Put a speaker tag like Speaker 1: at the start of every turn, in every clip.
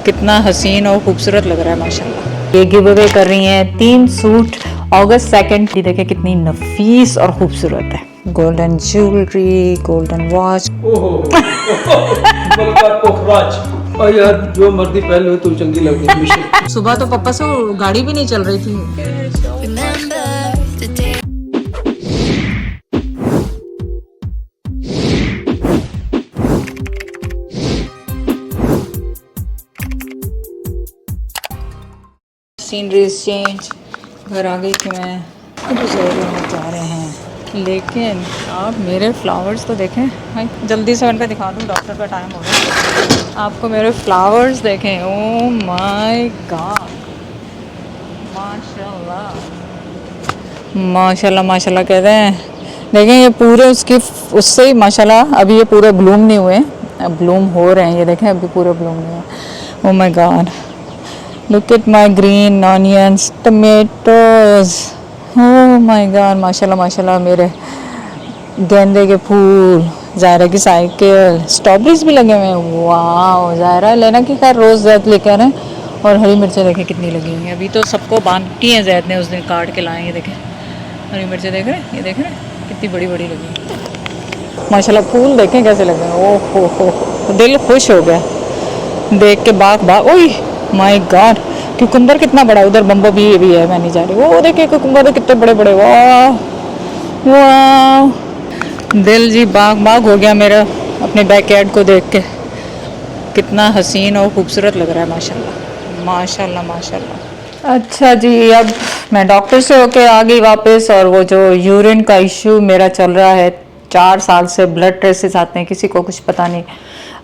Speaker 1: कितना हसीन और खूबसूरत लग रहा है माशाल्लाह। ये गिव अवे कर रही हैं 3 सूट अगस्त 2 की। देखें कितनी नफीस और खूबसूरत है। Golden jewellery, golden watch.
Speaker 2: और यार जो मर्जी पहन लो तू चंगी लगती है।
Speaker 1: सुबह तो पापा से गाड़ी भी नहीं चल रही थी। सीनरी चेंज, घर आ गई थी मैं। अब जा रहे हैं, लेकिन आप मेरे फ्लावर्स तो देखें भाई। जल्दी से उनका दिखा दूँ, डॉक्टर का टाइम हो रहा है। आपको मेरे फ्लावर्स देखें। ओ माय गॉड, माशाल्लाह माशाल्लाह माशाल्लाह कहते हैं। देखें ये पूरे उसकी उससे ही माशाल्लाह अभी ये पूरे ब्लूम नहीं हुए, अब ब्लूम हो रहे हैं। ये देखें अभी पूरे ब्लूम नहीं हुए। Oh my God, look at my green onions, tomatoes. Oh my God, माशाल्लाह माशाल्लाह। मेरे गेंदे के फूल, ज़ायरा की साइकिल, स्ट्रॉबेरीज भी लगे हुए हैं। वाह, ज़ायरा लेना कि खैर रोज़ जैद लेके आ रहे हैं। और हरी मिर्चें देखें कितनी लगी हुई हैं। अभी तो सबको बांटी हैं जैद ने, उस दिन काट के लाए। ये देखें हरी मिर्चें, देख रहे हैं, ये देख रहे हैं कितनी बड़ी बड़ी लगी हैं माशाल्लाह। फूल देखें कैसे लगे हैं। ओह हो, दिल खुश हो गया देख के। बाग बाग, ओह माय गॉड, क्यूकम्बर कितना बड़ा। उधर बम्बो भी है, मैं नहीं जा रही। वो देखिए क्यूकम्बर कितने बड़े बड़े। वाह वाह, दिल जी बाग बाग हो गया मेरा अपने बैकयार्ड को देख के। कितना हसीन और खूबसूरत लग रहा है माशाल्लाह माशाल्लाह माशाल्लाह। अच्छा जी, अब मैं डॉक्टर से होके आ गई वापस। और वो जो यूरिन का इशू मेरा चल रहा है 4 साल से, ब्लड टेस्ट आते हैं, किसी को कुछ पता नहीं,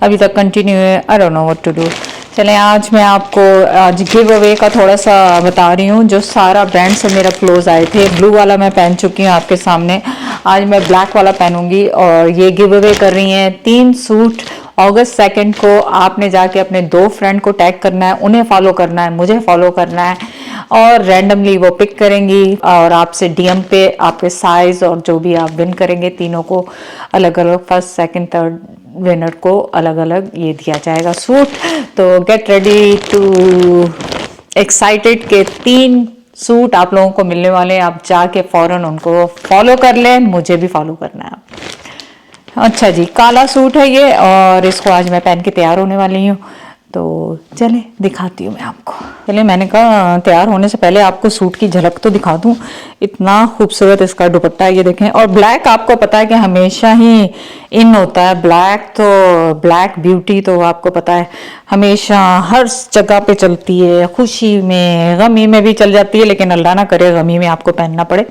Speaker 1: अभी तक कंटिन्यू है। I don't know what to do. चलें, आज मैं आपको आज गिव अवे का थोड़ा सा बता रही हूँ। जो सारा ब्रांड से मेरा क्लोज आए थे, ब्लू वाला मैं पहन चुकी हूँ आपके सामने। आज मैं ब्लैक वाला पहनूंगी। और ये गिव अवे कर रही हैं 3 सूट अगस्त 2 को। आपने जाके अपने 2 फ्रेंड को टैग करना है, उन्हें फॉलो करना है, मुझे फॉलो करना है, और रैंडमली वो पिक करेंगी और आपसे डीएम पे आपके साइज और जो भी आप विन करेंगे, तीनों को अलग अलग, फर्स्ट सेकंड थर्ड विनर को अलग अलग ये दिया जाएगा सूट। तो गेट रेडी टू एक्साइटेड के 3 सूट आप लोगों को मिलने वाले हैं। आप जाके फौरन उनको फॉलो कर लें, मुझे भी फॉलो करना है आप। अच्छा जी, काला सूट है ये, और इसको आज मैं पहन के तैयार होने वाली हूँ। तो चले दिखाती हूँ मैं आपको। चलिए, मैंने कहा तैयार होने से पहले आपको सूट की झलक तो दिखा दूँ। इतना खूबसूरत इसका दुपट्टा है, ये देखें। और ब्लैक आपको पता है कि हमेशा ही इन होता है ब्लैक, तो ब्लैक ब्यूटी तो आपको पता है हमेशा हर जगह पे चलती है। खुशी में गमी में भी चल जाती है, लेकिन अल्लाह ना करे गमी में आपको पहनना पड़े।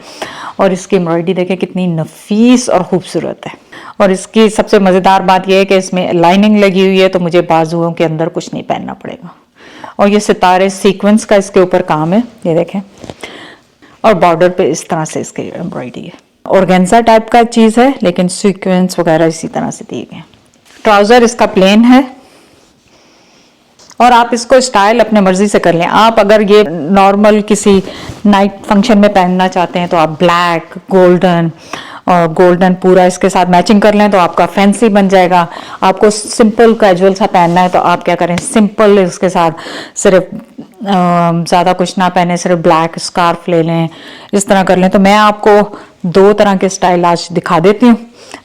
Speaker 1: और इसकी एम्ब्रॉयडरी देखें कितनी नफीस और खूबसूरत है। और इसकी सबसे मज़ेदार बात यह है कि इसमें लाइनिंग लगी हुई है, तो मुझे बाजुओं के अंदर कुछ नहीं पहनना पड़ेगा। और ये सितारे सीक्वेंस का इसके ऊपर काम है, ये देखें। और बॉर्डर पे इस तरह से इसकी एम्ब्रॉयडरी है। ऑर्गेन्जा टाइप का चीज़ है, लेकिन सीक्वेंस वगैरह इसी तरह से दिए गए। ट्राउज़र इसका प्लेन है, और आप इसको स्टाइल अपने मर्जी से कर लें। आप अगर ये नॉर्मल किसी नाइट फंक्शन में पहनना चाहते हैं तो आप ब्लैक, गोल्डन और गोल्डन पूरा इसके साथ मैचिंग कर लें तो आपका फैंसी बन जाएगा। आपको सिंपल कैजुअल सा पहनना है तो आप क्या करें, सिंपल इसके साथ सिर्फ ज़्यादा कुछ ना पहने, सिर्फ ब्लैक स्कार्फ ले लें, इस तरह कर लें। तो मैं आपको 2 तरह के स्टाइल आज दिखा देती हूँ,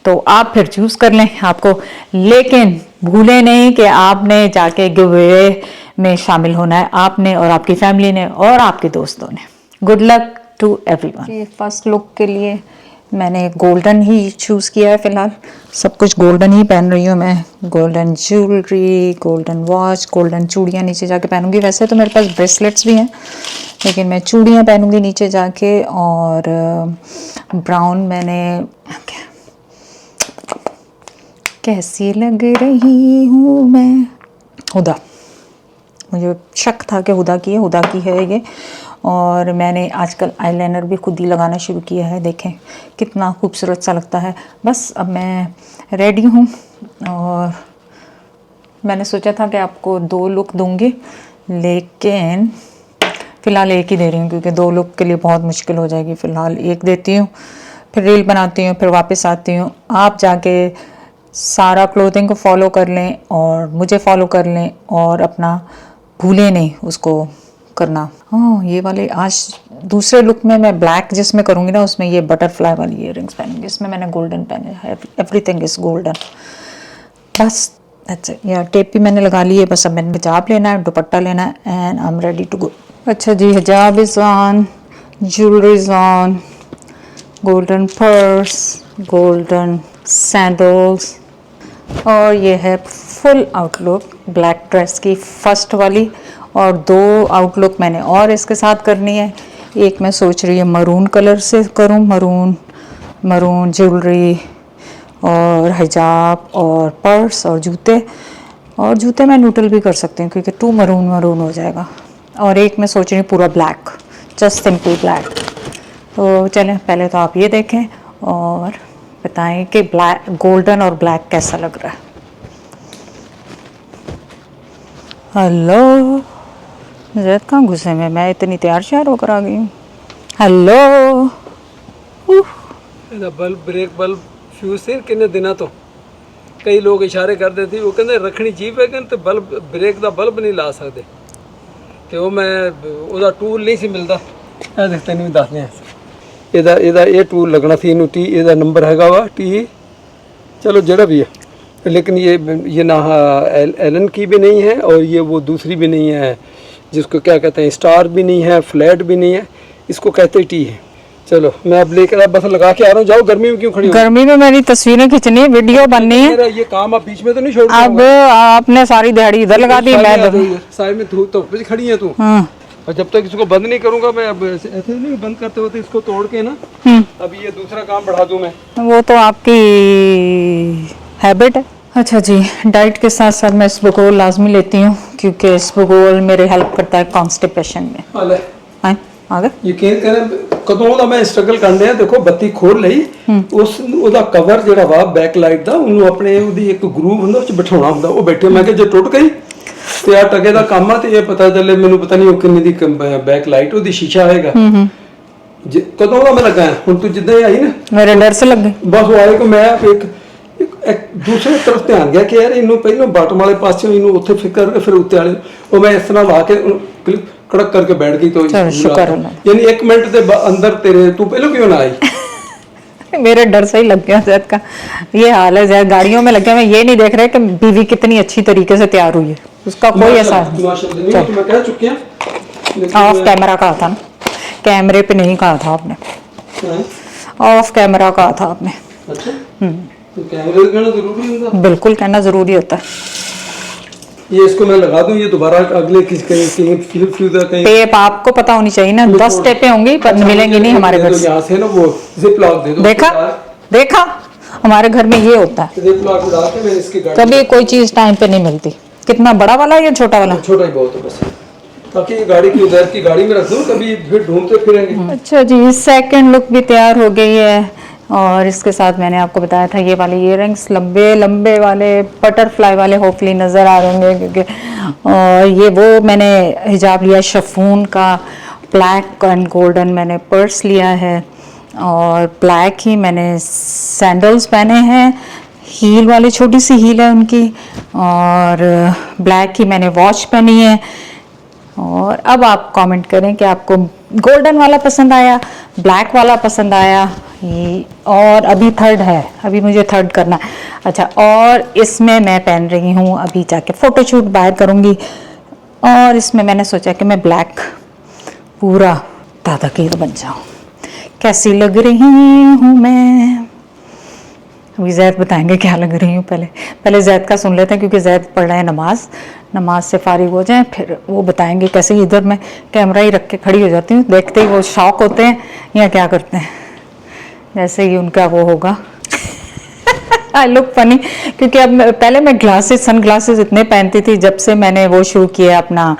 Speaker 1: तो आप फिर चूज़ कर लें आपको। लेकिन भूलें नहीं कि आपने जाके गिव अवे में शामिल होना है, आपने और आपकी फैमिली ने और आपके दोस्तों ने। Good luck to everyone. First look के लिए मैंने गोल्डन ही चूज़ किया है। फ़िलहाल सब कुछ गोल्डन ही पहन रही हूँ मैं। Golden jewellery, golden watch, golden चूड़ियाँ नीचे जाके पहनूंगी। वैसे तो मेरे पास ब्रेसलेट्स भी हैं, लेकिन मैं चूड़ियाँ पहनूंगी नीचे जाके। और ब्राउन मैंने कैसी लग रही हूँ मैं, हुदा, मुझे शक था कि हुदा की है ये। और मैंने आजकल आईलाइनर भी खुद ही लगाना शुरू किया है, देखें कितना खूबसूरत सा लगता है। बस अब मैं रेडी हूँ, और मैंने सोचा था कि आपको 2 लुक दूँगी, लेकिन फ़िलहाल एक ही दे रही हूँ, क्योंकि 2 लुक के लिए बहुत मुश्किल हो जाएगी। फ़िलहाल एक देती हूँ, फिर रील बनाती हूँ, फिर वापस आती हूँ। आप जाके सारा क्लोथिंग को फॉलो कर लें और मुझे फॉलो कर लें, और अपना भूले नहीं उसको करना। हाँ, ये वाले आज दूसरे लुक में मैं ब्लैक जिसमें करूँगी ना, उसमें ये बटरफ्लाई वाली ईयररिंग्स पहनूंगी। इसमें मैंने गोल्डन पहने हैं, एवरीथिंग इज गोल्डन। बस दैट्स इट। यार टेप भी मैंने लगा ली है, बस अब मैंने हिजाब लेना है, दुपट्टा लेना है, and I am ready to go. अच्छा जी, हिजाब is on, jewellery is on, golden purse, golden sandals, और ये है फुल आउटलुक ब्लैक ड्रेस की फर्स्ट वाली। और 2 आउटलुक मैंने और इसके साथ करनी है। एक मैं सोच रही हूँ मरून कलर से करूँ, मरून ज्वेलरी और हिजाब और पर्स और जूते। और जूते मैं न्यूट्रल भी कर सकती हूँ क्योंकि 2 मरून हो जाएगा। और एक मैं सोच रही हूँ पूरा ब्लैक, जस्ट सिंपल ब्लैक। तो चलें, पहले तो आप ये देखें और बताएं कि ब्लैक, गोल्डन और ब्लैक कैसा लग रहा है। हेलो, जैद कहाँ घुसे में? मैं इतनी तैयार श्यार होकर आ गई हूँ। Hello,
Speaker 2: bulb, brake bulb fuse से किन्ने दिना तो कई लोग इशारे करते थे, वो कहते रखनी चाहिए कि बल्ब ब्रेक का बल्ब नहीं ला सकते। तो वो मैं ਉਹਦਾ टूल नहीं सी मिलता। ਇਹ ਦੇਖ ਤੈਨੂੰ ਦੱਸਦੇ ਆ, ਇਹਦਾ ਇਹ टूल लगना थी, ਇਹਨੂੰ टी ਇਹਦਾ नंबर हैगा वा टी, चलो जरा भी है, लेकिन ये ना एलन की भी नहीं है और ये वो दूसरी भी नहीं है जिसको क्या कहते हैं, स्टार भी नहीं है, फ्लैट भी नहीं है, इसको कहते टी है। चलो मैं अब लेकर बस लगा के आ रहा हूँ। जाओ, गर्मी में क्यों खड़ी हो?
Speaker 1: गर्मी में मेरी तस्वीरें खींचनी है, वीडियो बननी है।
Speaker 2: मेरा ये काम आप बीच में तो नहीं छोड़?
Speaker 1: अब आपने सारी दिहाड़ी इधर लगा दी, मैं
Speaker 2: साइड में धूप पे खड़ी है तू। और जब तक इसको बंद नहीं करूंगा मैं, अब ऐसे नहीं बंद करते होते, इसको तोड़ के ना अब ये दूसरा काम बढ़ा दूं मैं।
Speaker 1: वो तो आपकी हैबिट है। अच्छा जी, डाइट के साथ साथ मैं इसबगोल लाजमी लेती हूँ क्योंकि इसबगोल मेरे हेल्प करता है कॉन्स्टिपेशन में। आगे
Speaker 2: यकीन करें कदों ਦਾ ਮੈਂ ਸਟਰਗਲ ਕਰਨੇ ਆ। ਦੇਖੋ ਬੱਤੀ ਖੋਲ ਲਈ, ਉਸ ਉਹਦਾ ਕਵਰ ਜਿਹੜਾ ਵਾ ਬੈਕ ਲਾਈਟ ਦਾ, ਉਹਨੂੰ ਆਪਣੇ ਉਹਦੀ ਇੱਕ ਗਰੂਵ ਹੁੰਦਾ ਉਹ ਚ ਬਿਠਾਉਣਾ ਹੁੰਦਾ। ਉਹ ਬੈਠੇ, ਮੈਂ ਕਿਹਾ ਜੇ ਟੁੱਟ ਗਈ ਤੇ ਆ ਟਕੇ ਦਾ ਕੰਮ ਆ, ਤੇ ਇਹ ਪਤਾ ਚੱਲੇ ਮੈਨੂੰ, ਪਤਾ ਨਹੀਂ ਉਹ ਕਿੰਨੇ ਦੀ ਬੈਕ ਲਾਈਟ ਉਹਦੀ ਸ਼ੀਸ਼ਾ ਆਏਗਾ। ਕਦੋਂ ਦਾ ਮੈਂ ਲੱਗਾ, ਹੁਣ ਤੂੰ ਜਿੱਦਾਂ ਹੀ ਆਈ ਨਾ
Speaker 1: ਮੇਰੇ ਡਰ ਸੇ ਲੱਗ ਗਏ।
Speaker 2: ਬਸ ਉਹ ਆਏ ਕਿ ਮੈਂ ਇੱਕ ਦੂਸਰੇ ਤਰਫ ਧਿਆਨ ਗਿਆ ਕਿ ਯਾਰ ਇਹਨੂੰ ਪਹਿਲਾਂ ਬਾਟਮ ਵਾਲੇ ਪਾਸੇ ਇਹਨੂੰ ਉੱਥੇ ਫਿਕਰ ਕਰਕੇ ਫਿਰ ਉੱਤੇ ਵਾਲੇ, ਉਹ ਮੈਂ ਇਸ ਤਰ੍ਹਾਂ ਲਾ ਕੇ कड़क करके बैठ गई। तो
Speaker 1: शुक्र
Speaker 2: यानी 1 मिनट के अंदर तेरे, तू पहले क्यों ना आई?
Speaker 1: मेरे डर से ही लग गया जैद का ये हाल है। जैद गाड़ियों में लग गया, मैं ये नहीं देख रहा कि बीवी कितनी अच्छी तरीके से तैयार हुई है, उसका कोई एहसास नहीं।
Speaker 2: मैं कह चुकी हूं,
Speaker 1: ऑफ कैमरा कहा था ना, कैमरे पे नहीं कहा था आपने, ऑफ कैमरा कहा था आपने।
Speaker 2: अच्छा, तो कैमरे कहना जरूरी होता?
Speaker 1: बिल्कुल कहना जरूरी होता है।
Speaker 2: ये इसको मैं लगा दूं, ये दोबारा अगले कहीं कहीं
Speaker 1: टेप आपको पता होनी चाहिए ना, 10 टेपें होंगी पर मिलेंगी नहीं हमारे घर से।
Speaker 2: यहाँ से ना वो जिप लॉक दे दो।
Speaker 1: देखा हमारे घर में ये होता है,
Speaker 2: जिप लॉक डाल के मैंने इसकी गाड़ी,
Speaker 1: कभी कोई चीज टाइम पे नहीं मिलती। कितना बड़ा वाला है या छोटा वाला?
Speaker 2: छोटा ही बहुत है बस, ताकि ये गाड़ी की उधर की गाड़ी में रख दूं, कभी फिर ढूंढते फिरेंगे।
Speaker 1: अच्छा जी, सेकंड लुक भी तैयार हो गई है और इसके साथ मैंने आपको बताया था ये वाले ईयररिंग्स लंबे लंबे वाले बटरफ्लाई वाले होपफुली नज़र आ रहे होंगे क्योंकि और ये वो मैंने हिजाब लिया शिफॉन का, ब्लैक एंड गोल्डन मैंने पर्स लिया है और ब्लैक ही मैंने सैंडल्स पहने हैं, हील वाले, छोटी सी हील है उनकी, और ब्लैक ही मैंने वॉच पहनी है। और अब आप कमेंट करें कि आपको गोल्डन वाला पसंद आया, ब्लैक वाला पसंद आया, और अभी थर्ड है, अभी मुझे थर्ड करना है। अच्छा, और इसमें मैं पहन रही हूँ, अभी जाके फ़ोटोशूट बाहर करूँगी और इसमें मैंने सोचा कि मैं ब्लैक पूरा दादागीर बन जाऊँ। कैसी लग रही हूँ मैं? अभी जैद बताएंगे क्या लग रही हूँ। पहले जैद का सुन लेते हैं क्योंकि जैद पढ़ रहे हैं नमाज से फारिग हो जाएं, फिर वो बताएंगे कैसे। इधर मैं कैमरा ही रख के खड़ी हो जाती हूँ, देखते ही वो शौक होते हैं या क्या करते हैं, जैसे ही उनका वो होगा। आई लुक फनी क्योंकि अब पहले मैं सन ग्लासेस इतने पहनती थी, जब से मैंने वो शुरू किया अपना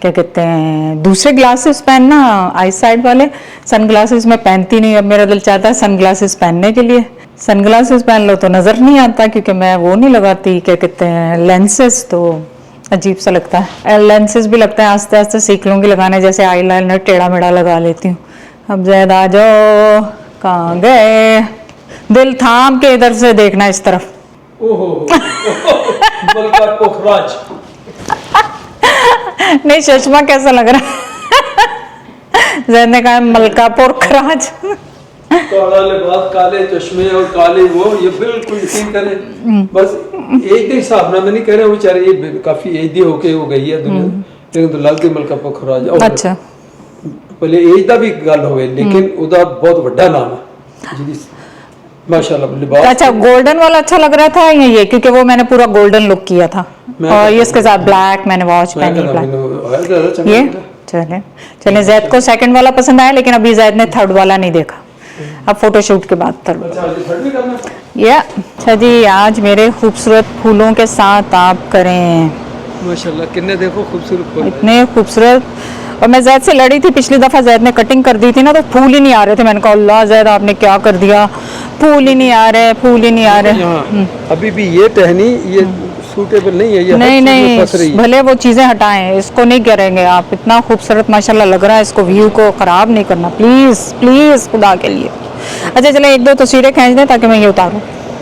Speaker 1: क्या कहते हैं दूसरे ग्लासेस पहनना, आई साइड वाले सन ग्लासेस मैं पहनती नहीं। अब मेरा दिल चाहता है सन ग्लासेस पहनने के लिए। सन ग्लासेस पहन लो तो नज़र नहीं आता क्योंकि मैं वो नहीं लगाती, क्या कहते हैं लेंसेज, तो अजीब सा लगता है। लेंसेज भी लगता है आस्ते आस्ते सीख लूँगी लगाने, जैसे आई लाइनर टेढ़ा मेढ़ा लगा लेती हूँ। अब जैद आ जाओ, कहाँ गए? दिल थाम के इधर से देखना इस तरफ।
Speaker 2: ओहो,
Speaker 1: नहीं चश्मा कैसा लग रहा है? जैद ने कहा मलकापुर खराज।
Speaker 2: काला लिबास, काले चश्मे और काले वो, ये बिल्कुल यकीन करें बस एज के हिसाब ना मैं नहीं कह रहा, वो बेचारे ये काफी एज दी होके हो गई है दुनिया, लेकिन तो लगती मलकापुर खराज।
Speaker 1: अच्छा
Speaker 2: पहले एज दा भी गल होवे, लेकिन उदा बहुत बड़ा नाम है जी माशाल्लाह लिबास।
Speaker 1: अच्छा गोल्डन वाला अच्छा लग रहा था या ये, क्योंकि वो मैंने पूरा गोल्डन लुक किया था और ये इसके साथ ब्लैक मैंने वॉच पहनी ब्लैक। ये चले चले जैद को सेकंड वाला पसंद आया, लेकिन अभी जैद ने थर्ड वाला नहीं देखा, अब फोटोशूट के बाद थर्ड। ये अच्छा जी आज मेरे खूबसूरत फूलों के साथ आप करें
Speaker 2: माशाल्लाह, किन्ने देखो खूबसूरत फूल,
Speaker 1: इतने खूबसूरत। और मैं जैद से लड़ी थी पिछली दफा, जैद ने कटिंग कर दी थी ना, तो फूल ही नहीं आ रहे थे। मैंने कहा अल्लाह जैद आपने क्या कर दिया, फूल ही नहीं आ रहे, फूल ही नहीं आ रहे।
Speaker 2: अभी भी ये टहनी ये सूटेबल नहीं है, ये
Speaker 1: नहीं नहीं भले वो चीजें हटाएं, इसको नहीं करेंगे आप। इतना खूबसूरत माशाल्लाह लग रहा है, इसको व्यू को खराब नहीं करना प्लीज प्लीज खुदा के लिए। अच्छा चले एक दो तस्वीरें खींच दें ताकि मैं ये उतारूं।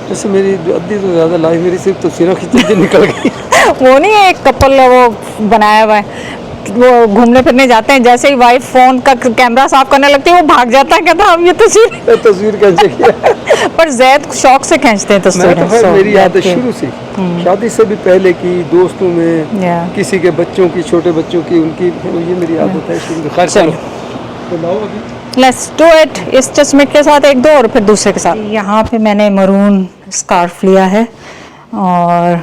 Speaker 2: जैसे मेरी अद्धी तो ज्यादा लाइफ मेरी सिर्फ तस्वीरों खींचने निकल गई।
Speaker 1: वो नहीं है एक कपल वो बनाया हुआ है, वो घूमने फिरने जाते हैं, जैसे ही वाइफ फोन का कैमरा साफ करने लगती है वो भाग जाता है, कहता हम ये
Speaker 2: तस्वीर कैसे किया।
Speaker 1: पर जैद शौक से खींचते हैं तस्वीरें।
Speaker 2: तो मेरी आदत शुरू से शादी से भी पहले की, दोस्तों में किसी के बच्चों की, छोटे बच्चों की, उनकी ये मेरी आदत है शुरू से। खैर चलो तो लाओ अभी
Speaker 1: लेट्स डू इट। इस चश्मे के साथ एक दो और फिर दूसरे के साथ। यहाँ पे मैंने मरून स्कार्फ लिया है और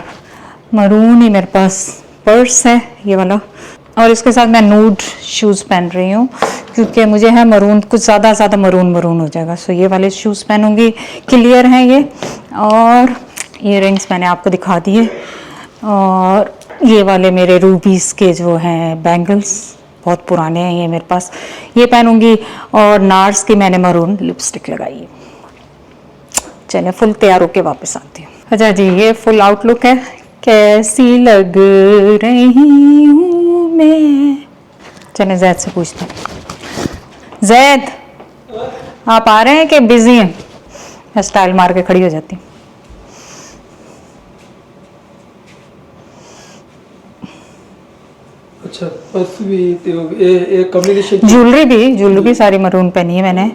Speaker 1: मरून ही मेरे पास पर्स है ये वाला, और इसके साथ मैं नूड शूज़ पहन रही हूँ क्योंकि मुझे है मरून, कुछ ज़्यादा मरून मरून हो जाएगा। सो ये वाले शूज़ पहनूंगी, क्लियर हैं ये। और इयररिंग्स मैंने आपको दिखा दिए, और ये वाले मेरे रूबीज़ के जो हैं बैंगल्स बहुत पुराने हैं ये मेरे पास, ये पहनूंगी। और नार्स की मैंने मरून लिपस्टिक लगाई है। चले फुल तैयार होके वापस आती हूँ। अच्छा जी ये फुल आउटलुक है, कैसी लग रही हूँ मैं। चले जैद से पूछते हैं, जैद आप आ रहे हैं कि बिजी हैं? मैं स्टाइल मार के खड़ी हो जाती हूँ।
Speaker 2: अच्छा बस भी एक कम्युनिकेशन
Speaker 1: ज्वेलरी भी सारी मरून पहनी है मैंने,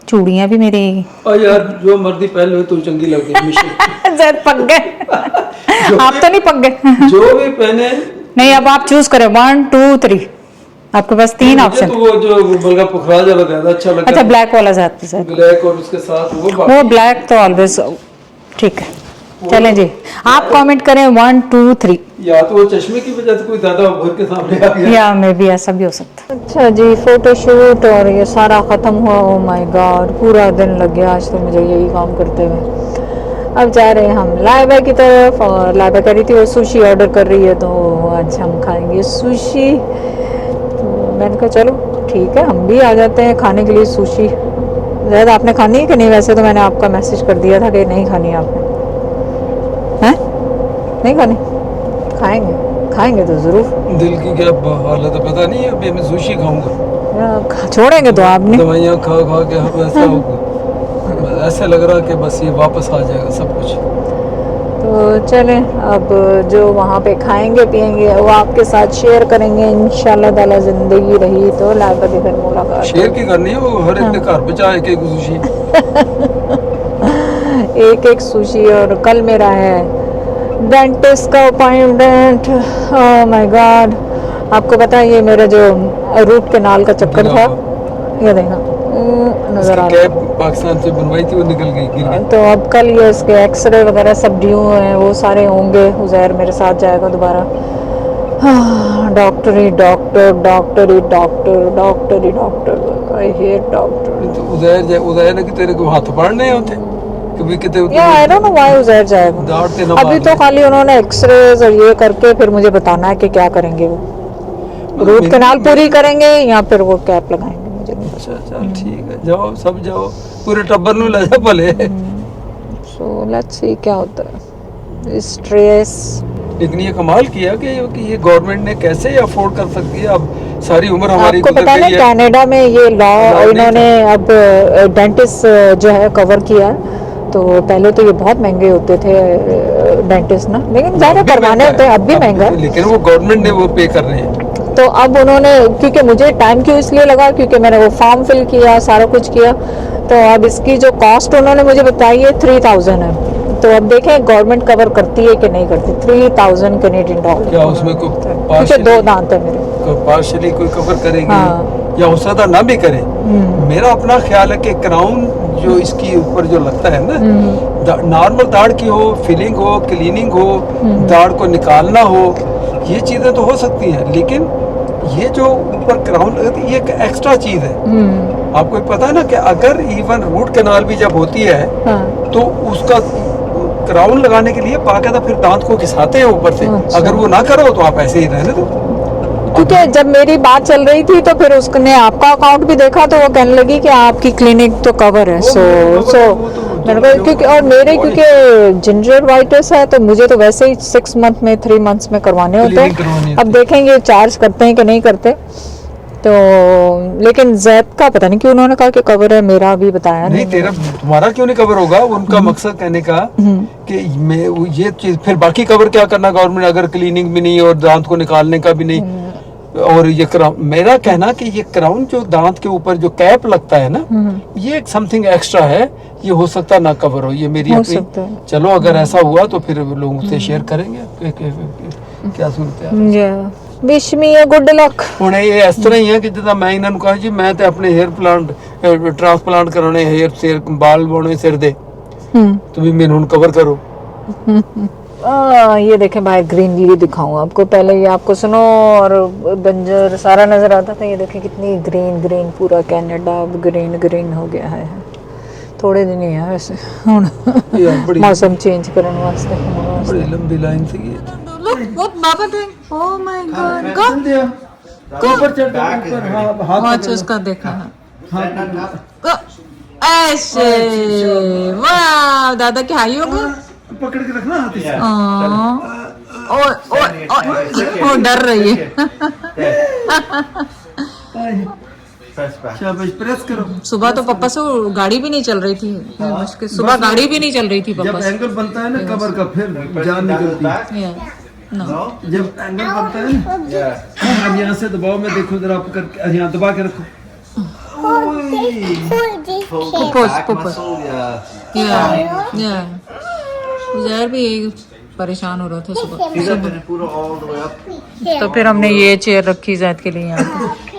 Speaker 1: चूड़ियां भी मेरी।
Speaker 2: और यार जो मर्दी पहन लो तुम चंगी लगती है।
Speaker 1: जैद पक गए आप तो नहीं पक गए।
Speaker 2: जो भी पहने
Speaker 1: नहीं अब आप चूज करें 1 2 3, आपके पास 3 ऑप्शन।
Speaker 2: तो वो जो बलगा पुखराज वाला ज्यादा अच्छा लगता है।
Speaker 1: अच्छा ब्लैक वाला ज्यादा है,
Speaker 2: ब्लैक और उसके साथ
Speaker 1: वो ब्लैक तो ऑलवेज ठीक है। चलें जी आप कमेंट करें 1 2 3।
Speaker 2: या तो वो चश्मे की वजह से कोई ज्यादा भर के सामने आ गया,
Speaker 1: या मे भी ऐसा भी हो सकता है। अच्छा जी फोटोशूट और ये सारा ख़त्म हुआ। ओह माय गॉड पूरा दिन लग गया आज तो मुझे यही काम करते हुए। अब जा रहे हैं हम लाइबा की तरफ, और लाइबा कह रही थी वो सुशी ऑर्डर कर रही है, तो आज हम खाएंगे सुशी। तो मैंने कहा चलो ठीक है हम भी आ जाते हैं खाने के लिए सुशी। ज़्यादा आपने खानी है कि नहीं? वैसे तो मैंने आपका मैसेज कर दिया था कि नहीं खानी आपने, हैं नहीं खानी? खाएंगे तो जरूर।
Speaker 2: दिल की क्या हालत है पता नहीं है, अभी मैं सुशी खाऊंगा।
Speaker 1: छोड़ेंगे तो आपने
Speaker 2: दवाइयाँ खा के हम ऐसा होगा, ऐसा लग रहा कि बस ये वापस आ जाएगा सब कुछ।
Speaker 1: तो चलें अब जो वहाँ पे खाएंगे पिएंगे वो आपके साथ शेयर करेंगे इंशाल्लाह ताला। जिंदगी रही तो लाइबा के घर मुलाकात।
Speaker 2: शेयर की करनी है, वो हर एक के घर बचा एक एक सुशी।
Speaker 1: एक सुशी। और कल मेरा है डेंटिस्ट का अपॉइंटमेंट। ओह माय गॉड आपको पता है ये मेरा जो रूट कैनाल का चक्कर था, ये देखा नजर आ रहा है,
Speaker 2: पाकिस्तान से बनवाई थी वो निकल गई गिर गई।
Speaker 1: तो अब कल ये इसके एक्सरे वगैरह सब ड्यू हैं, वो सारे होंगे। उज़ैर मेरे साथ जाएगा दोबारा। Doctor he doctor I hate doctor.
Speaker 2: तो उज़ैर ने कि तेरे को हाथ पड़ने होते कभी किते
Speaker 1: आई डोंट नो व्हाई उज़ैर जाएगा। अभी तो खाली उन्होंने एक्सरेज और ये करके फिर मुझे बताना है कि क्या करेंगे। वो रूट कैनाल पूरी करेंगे या फिर वो कैप लगाएंगे, मुझे नहीं पता।
Speaker 2: अच्छा चल ठीक है जाओ सब जाओ, पूरे टब्बर नु ले जा भले।
Speaker 1: सो लेट्स सी क्या होता है। स्ट्रेस
Speaker 2: लेकिन ये कमाल किया कि ये गवर्नमेंट ने कैसे अफोर्ड कर सकती है। अब सारी उम्र हमारी
Speaker 1: आपको पता है कनाडा में ये लॉ इन्होंने अब डेंटिस्ट जो है कवर किया है। तो पहले तो ये बहुत महंगे होते थे डेंटिस्ट ना, लेकिन ज़्यादा करवाने होते हैं अब भी महंगा है।
Speaker 2: लेकिन वो गवर्नमेंट ने वो पे कर रहे हैं।
Speaker 1: तो अब उन्होंने, क्योंकि मुझे टाइम क्यों इसलिए लगा क्योंकि मैंने वो फॉर्म फिल किया, सारा कुछ किया, तो अब इसकी जो कॉस्ट उन्होंने मुझे बताई है 3000 है। तो अब देखें गवर्नमेंट कवर करती है कि नहीं करती। 3000 कैनेडियन डॉलर।
Speaker 2: क्या उसमें कोई
Speaker 1: क्योंकि 2 दांत है मेरे।
Speaker 2: पार्शली कोई कवर करेगी?
Speaker 1: हाँ।
Speaker 2: या हो सकता ना भी करे। मेरा अपना ख्याल है कि क्राउन जो इसकी ऊपर जो लगता है ना, नॉर्मल दाढ़ की हो, फिलिंग हो, क्लीनिंग हो, दाढ़ को निकालना हो, ये चीजें तो हो सकती हैं, लेकिन ये जो ऊपर क्राउन लगती है ये एक एक्स्ट्रा चीज है। आपको पता है ना कि अगर इवन रूट कैनाल भी जब होती है,
Speaker 1: हाँ।
Speaker 2: तो उसका क्राउन लगाने के लिए बाकायदा फिर दांत को घिसाते हैं ऊपर से।
Speaker 1: अच्छा।
Speaker 2: अगर वो ना करो तो आप ऐसे ही रहने दो।
Speaker 1: क्योंकि जब मेरी बात चल रही थी तो फिर उसने आपका अकाउंट भी देखा, तो वो कहने लगी कि आपकी क्लिनिक तो कवर है। सो मेरे को क्योंकि, और मेरे क्योंकि जिंजर वाइटिस है, तो मुझे तो वैसे ही 6 मंथ में 3 मंथ्स में करवाने होते हैं। अब देखेंगे चार्ज करते हैं कि नहीं करते। तो लेकिन जैद का पता नहीं क्यों उन्होंने कहा कि कवर है, मेरा अभी बताया
Speaker 2: नहीं। तेरा तुम्हारा क्यों नहीं कवर होगा? उनका मकसद कहने का कि मैं ये चीज, फिर बाकी कवर क्या करना गवर्नमेंट, अगर क्लीनिंग भी नहीं और दांत को निकालने का भी नहीं। और ये मेरा कहना कि ये क्राउन जो दांत के ऊपर जो कैप लगता है ना, ये एक समथिंग एक्स्ट्रा है, ये हो सकता ना कवर हो। ये मेरी अपनी, चलो अगर ऐसा हुआ तो फिर लोगों से शेयर करेंगे क्या सूरत है।
Speaker 1: Wish me a good luck.
Speaker 2: ਹੁਣ ਇਹ ਇਸ ਤਰ੍ਹਾਂ ਹੀ ਹੈ ਕਿ ਜਿੱਦਾਂ ਮੈਂ ਇਹਨਾਂ ਨੂੰ ਕਹਾਂ ਜੀ ਮੈਂ ਤੇ ਆਪਣੇ हेयर प्लांट ट्रांसप्लांट कराने, हेयर सिर बाल बोने सिर दे, तो भी मैंने कवर करो।
Speaker 1: ये देखें बाहर ग्रीनरी दिखाऊं आपको। पहले ये आपको सुनो और बंजर सारा नजर आता था। ये देखें कितनी ग्रीन ग्रीन, पूरा कनाडा अब ग्रीन ग्रीन हो गया है। थोड़े दिन ही है वैसे हुण मौसम चेंज करने वास्ते।
Speaker 2: बड़ी लंबी लाइन थी।
Speaker 1: Look what Baba doing. Oh my God. Go.
Speaker 2: ऊपर चढ़ ऊपर हाथ
Speaker 1: Watch उसका देखा है। Go. ऐसे। वाह दादा क्या आई होगा?
Speaker 2: पकड़ के रखना हाथ से।
Speaker 1: ओ डर रही है।
Speaker 2: शाबाश, प्रेस करो।
Speaker 1: सुबह तो पापा से गाड़ी भी नहीं चल रही थी। मुश्किल सुबह गाड़ी भी नहीं चल रही थी पापा से।
Speaker 2: जब एंगल बनता है ना कवर का, फिर जान निकलती है।
Speaker 1: No.
Speaker 2: जब एंगल बनता है ना, अब यहाँ से दबाओ, मैं देखो जरा आप करके यहाँ दबा के रखो।
Speaker 1: उजैर भी यही परेशान हो रहा था सुबह। तो फिर हमने ये चेयर रखी जैद के लिए यहाँ पे।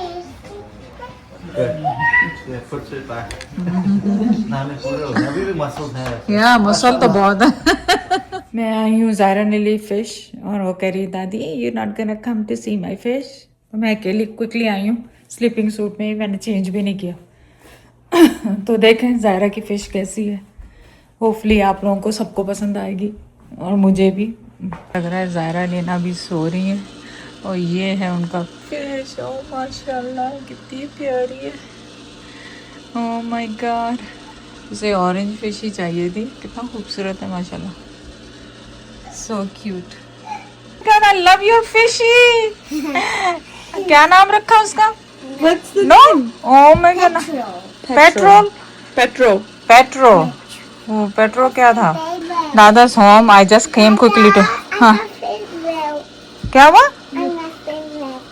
Speaker 1: या मसल तो बहुत है। मैं आई हूँ, ज़ायरा ने ली फिश और वो कह रही दादी you not gonna come to see my fish. तो मैं अकेली क्विकली आई हूँ स्लीपिंग सूट में, मैंने चेंज भी नहीं किया। तो देखें ज़ायरा की फ़िश कैसी है। होपफुली आप लोगों को सबको पसंद आएगी और मुझे भी। लग रहा है ज़ायरा नीना भी सो रही है और ये है उनका फिश। ओ माशाल्लाह कितनी प्यारी है। ओह माय गॉड, उसे ऑरेंज फिश ही चाहिए थी। कितना खूबसूरत है माशाल्लाह, so cute. God, I love your fishy. क्या नाम रखा उसका?
Speaker 3: What's the
Speaker 1: No, oh my God, petrol. Petro. वो पेट्रो क्या था? Dada's home. I just came quickly to. हाँ। क्या हुआ?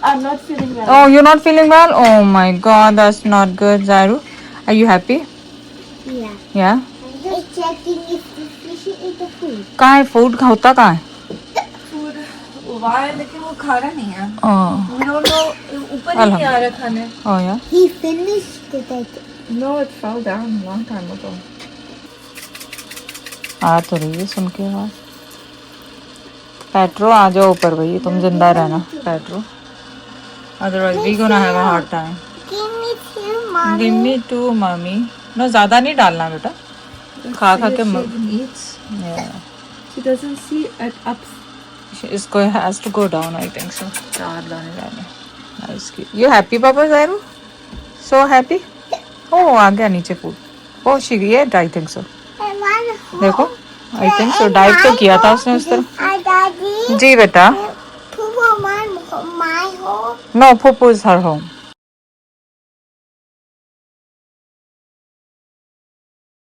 Speaker 3: I'm not feeling well.
Speaker 1: Oh, you're not feeling well? Oh my God, that's not good, Zaru. Are you happy?
Speaker 4: Yeah.
Speaker 1: Yeah.
Speaker 4: I'm just checking if the fish eat the food.
Speaker 1: कहाँ है food? होता कहाँ है?
Speaker 3: Food हुआ है लेकिन वो खा रहा नहीं है।
Speaker 1: Oh,
Speaker 3: No, ऊपर ही नहीं आ रहा खाने।
Speaker 1: oh yeah.
Speaker 4: He finished it. I think.
Speaker 3: No, it fell down a long time ago.
Speaker 1: आ तो रही है सुन के आवाज। पेट्रो आ जाओ ऊपर भाई, तुम जिंदा रहना पेट्रो, otherwise we gonna have a hard time.
Speaker 4: Give me two, Mom.
Speaker 1: Give me two मम्मी। नो ज्यादा नहीं डालना बेटा, खा खा के
Speaker 3: Eats. She doesn't see it up.
Speaker 1: इसको has to go down I think so. 4 दाने डालने। इसकी यू हैप्पी पापा ज़ायरू? So happy. ओ आ गया नीचे फूड। ओ शी ये आई think so.
Speaker 4: I want to
Speaker 1: देखो आई थिंक सो डाइव तो किया था उसने उस तरह।
Speaker 4: Daddy.
Speaker 1: जी बेटा।
Speaker 4: Poo my home.
Speaker 1: नो फूफू इज हर होम।